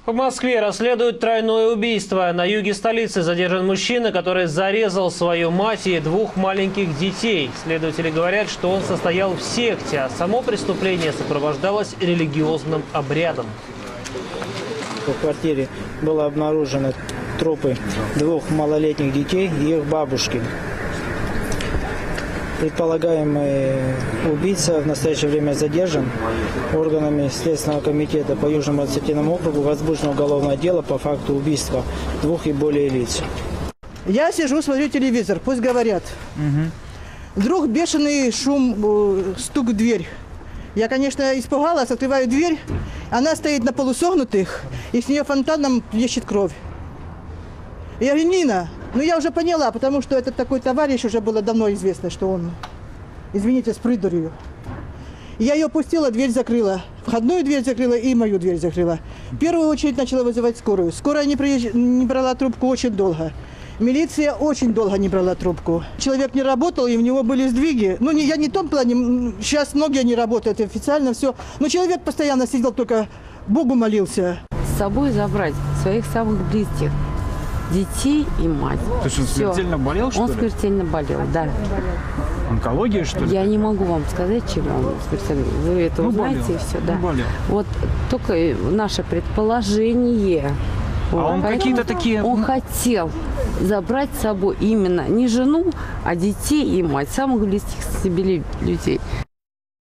В Москве расследуют тройное убийство. На юге столицы задержан мужчина, который зарезал свою мать и двух маленьких детей. Следователи говорят, что он состоял в секте, а само преступление сопровождалось религиозным обрядом. В квартире было обнаружено трупы двух малолетних детей и их бабушки. Предполагаемый убийца в настоящее время задержан. Органами Следственного комитета по Южному административному округу возбуждено уголовное дело по факту убийства двух и более лиц. Я сижу, смотрю телевизор, пусть говорят. Вдруг бешеный шум, стук в дверь. Я, конечно, испугалась, открываю дверь. Она стоит на полусогнутых, и с нее фонтаном плещет кровь. Я говорю: Нина, ну я уже поняла, потому что этот такой товарищ уже было давно известно, что он, извините, с придурью. Я ее пустила, дверь закрыла. Входную дверь закрыла и мою дверь закрыла. В первую очередь начала вызывать скорую. Скорая не брала трубку очень долго. Милиция очень долго не брала трубку. Человек не работал, и у него были сдвиги. Ну, я не в том плане, сейчас многие не работают официально, все. Но человек постоянно сидел, только Богу молился. С собой забрать своих самых близких. Детей и мать. То есть он смертельно болел, что ли? Он смертельно болел, да. Онкология, что ли? Я не могу вам сказать, чем он смертельно. Вы это узнаете, болел. и все, да. Болел. Вот только наше предположение. А он какие-то такие... Он хотел забрать с собой именно не жену, а детей и мать, самых близких себе людей.